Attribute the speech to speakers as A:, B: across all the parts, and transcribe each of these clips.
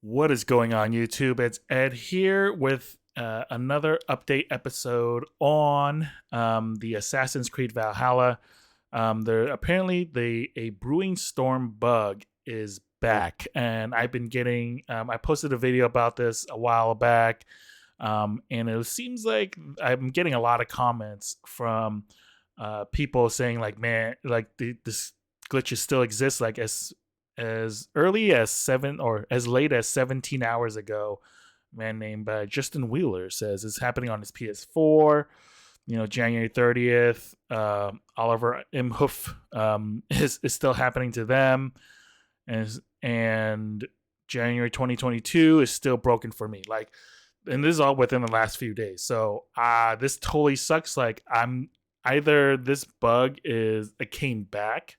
A: What is going on, YouTube? It's Ed here with another update episode on the Assassin's Creed Valhalla. There apparently a brewing storm bug is back, and I've been getting. I posted a video about this a while back, and it seems like I'm getting a lot of comments from people saying like, "Man, like this glitches still exists." Like as early as seven or as late as 17 hours ago, a man named Justin Wheeler says it's happening on his PS4. January 30th. Oliver Imhoff is still happening to them, and January 2022 is still broken for me. Like, and this is all within the last few days. So this totally sucks. Like, I'm either this bug is it came back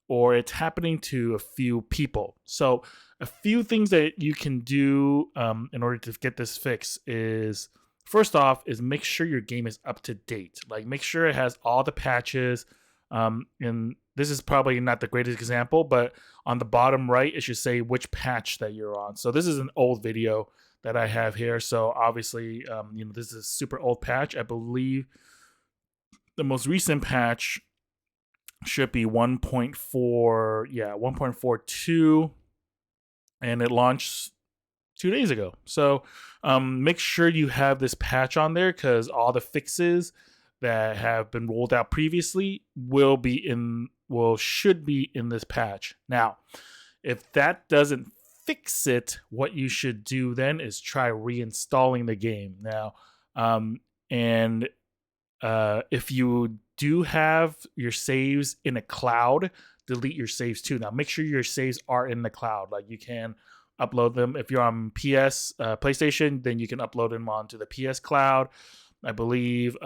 A: or it's happening to a few people. So a few things that you can do in order to get this fix is first off is make sure your game is up to date. Like make sure it has all the patches. And this is probably not the greatest example, but on the bottom right, it should say which patch that you're on. So this is an old video that I have here. So obviously, this is a super old patch. I believe the most recent patch should be 1.42, and it launched 2 days ago. So make sure you have this patch on there because all the fixes that have been rolled out previously should be in this patch. Now, if that doesn't fix it, what you should do then is try reinstalling the game. Now, and if you do have your saves in a cloud, delete your saves too. Now, make sure your saves are in the cloud. Like you can upload them. If you're on PlayStation, then you can upload them onto the PS cloud. I believe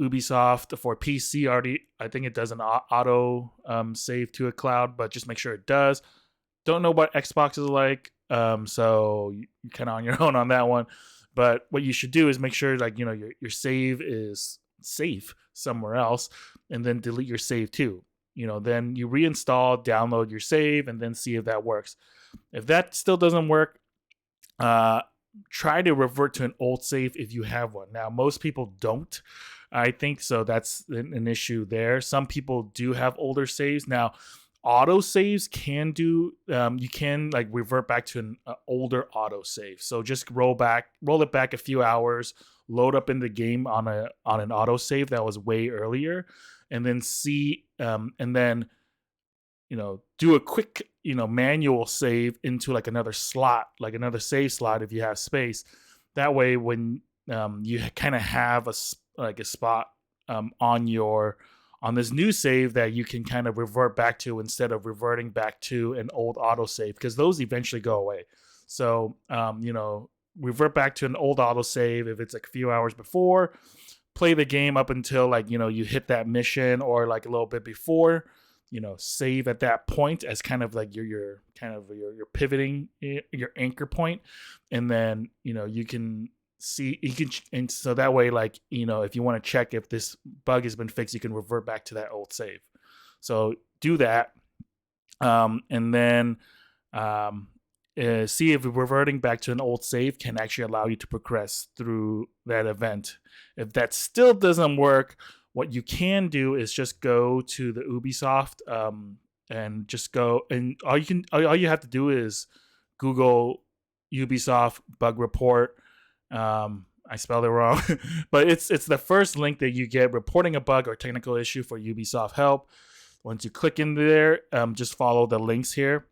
A: Ubisoft for PC already, I think it does an auto save to a cloud, but just make sure it does. Don't know what Xbox is like, so you're kind of on your own on that one. But what you should do is make sure like your save is safe somewhere else, and then delete your save too. Then you reinstall, download your save, and then see if that works. If that still doesn't work, try to revert to an old save if you have one. Now, most people don't. I think so. That's an issue there. Some people do have older saves. Now, auto saves can do. You can like revert back to an older auto save. So just roll it back a few hours, load up in the game on an auto save that was way earlier, and then see and then do a quick manual save into like another slot, like another save slot if you have space. That way, when you kind of have a spot on this new save that you can kind of revert back to instead of reverting back to an old autosave, because those eventually go away. So, revert back to an old autosave if it's like a few hours before, play the game up until like, you hit that mission or like a little bit before, save at that point as kind of like your pivoting, your anchor point. And then, you can and so that way, like, if you want to check if this bug has been fixed, you can revert back to that old save. So do that. And then see if reverting back to an old save can actually allow you to progress through that event. If that still doesn't work, what you can do is just go to the Ubisoft and just go, and all you have to do is Google Ubisoft bug report. I spelled it wrong, but it's the first link that you get reporting a bug or technical issue for Ubisoft help. Once you click in there, just follow the links here.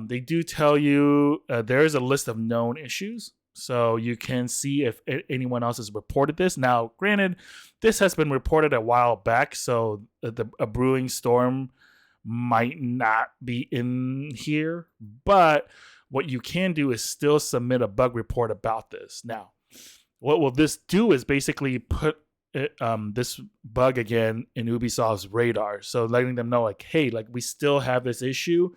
A: They do tell you there is a list of known issues, so you can see if anyone else has reported this. Now, granted, this has been reported a while back, so a brewing storm might not be in here, but what you can do is still submit a bug report about this. Now, what will this do is basically put this bug again in Ubisoft's radar. So letting them know like, hey, like we still have this issue,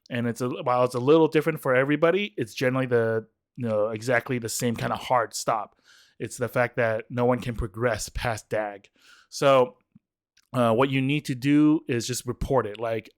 A: and while it's a little different for everybody, it's generally exactly the same kind of hard stop. It's the fact that no one can progress past DAG. So what you need to do is just report it. Like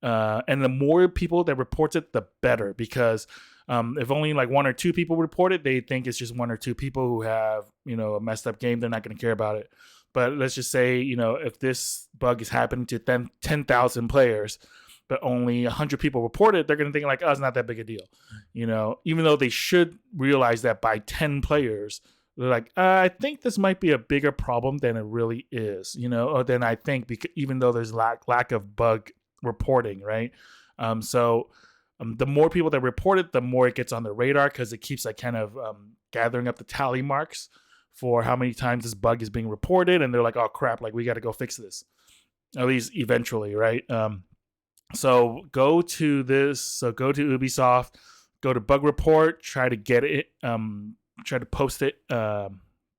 A: And the more people that reports it, the better, because if only like one or two people report it, they think it's just one or two people who have, a messed up game. They're not going to care about it. But let's just say, if this bug is happening to 10,000 players, but only 100 people report it, they're going to think like, oh, it's not that big a deal. Even though they should realize that by 10 players, they're like, I think this might be a bigger problem than it really is, or than I think, because even though there's lack of bug reporting, right? The more people that report it, the more it gets on the radar, because it keeps like kind of gathering up the tally marks for how many times this bug is being reported, and they're like, oh crap, like we got to go fix this, at least eventually, right? So go to Ubisoft, go to bug report, try to get it, try to post it,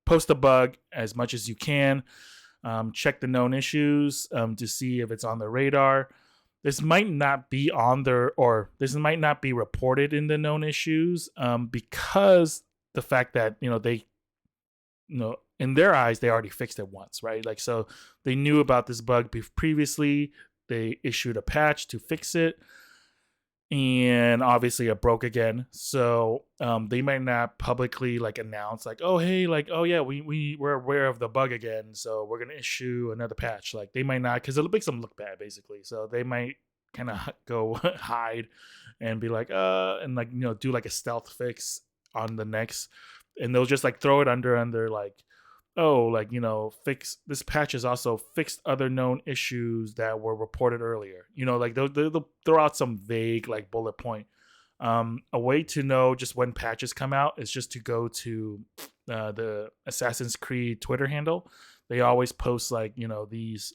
A: post the bug as much as you can. Check the known issues to see if it's on the radar. This might not be on there, or this might not be reported in the known issues, because the fact that they, in their eyes, they already fixed it once, right? Like, so they knew about this bug previously. They issued a patch to fix it, and obviously it broke again. So they might not publicly like announce like, oh hey, like, oh yeah, we're aware of the bug again, so we're gonna issue another patch. Like, they might not, because it'll make them look bad, basically. So they might kind of go hide and be like, and like, do like a stealth fix on the next, and they'll just like throw it under like, oh, like, fix this patch has also fixed other known issues that were reported earlier. Like they'll throw out some vague like bullet point. A way to know just when patches come out is just to go to the Assassin's Creed Twitter handle. They always post like, these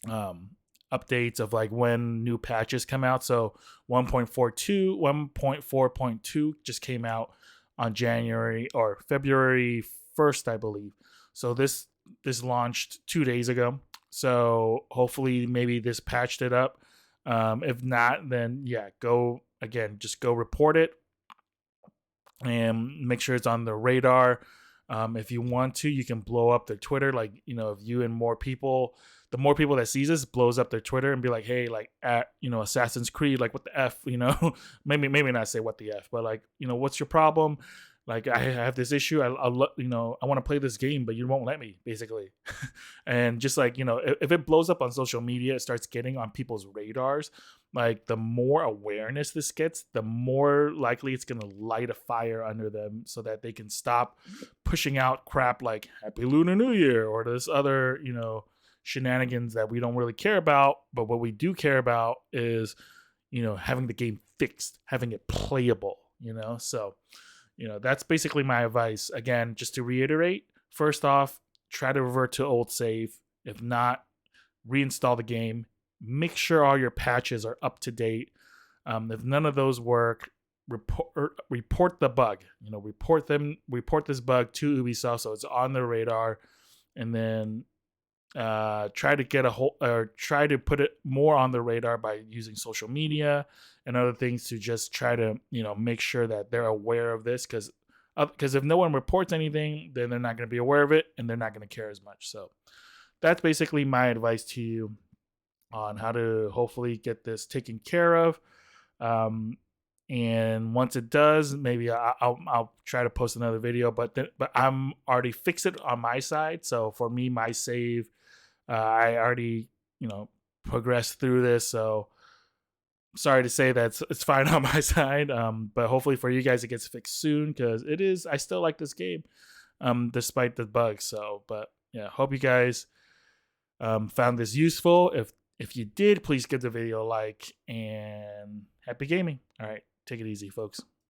A: updates of like when new patches come out. So 1.42, 1.4.2 just came out on January or February 1st, I believe. So this launched 2 days ago. So hopefully maybe this patched it up. If not, then yeah, just go report it and make sure it's on the radar. If you want to, you can blow up their Twitter. Like, if you and the more people that sees this blows up their Twitter and be like, hey, like at, Assassin's Creed, like what the F, maybe not say what the F, but like, what's your problem? Like, I have this issue. I want to play this game, but you won't let me, basically. And just like, if it blows up on social media, it starts getting on people's radars. Like, the more awareness this gets, the more likely it's going to light a fire under them, so that they can stop pushing out crap like Happy Lunar New Year or this other, shenanigans that we don't really care about. But what we do care about is, having the game fixed, having it playable, so. That's basically my advice. Again, just to reiterate, first off, try to revert to old save. If not, reinstall the game. Make sure all your patches are up to date. If none of those work, report the bug. Report this bug to Ubisoft so it's on their radar, and then try to put it more on the radar by using social media and other things to just try to make sure that they're aware of this, because if no one reports anything, then they're not going to be aware of it, and they're not going to care as much. So that's basically my advice to you on how to hopefully get this taken care of. And once it does, maybe I'll try to post another video, but I'm already fixed it on my side. So for me, my save, I already, progressed through this. So sorry to say that it's fine on my side. But hopefully for you guys, it gets fixed soon, because I still like this game, despite the bugs. So, but yeah, hope you guys found this useful. If you did, please give the video a like, and happy gaming. All right, take it easy, folks.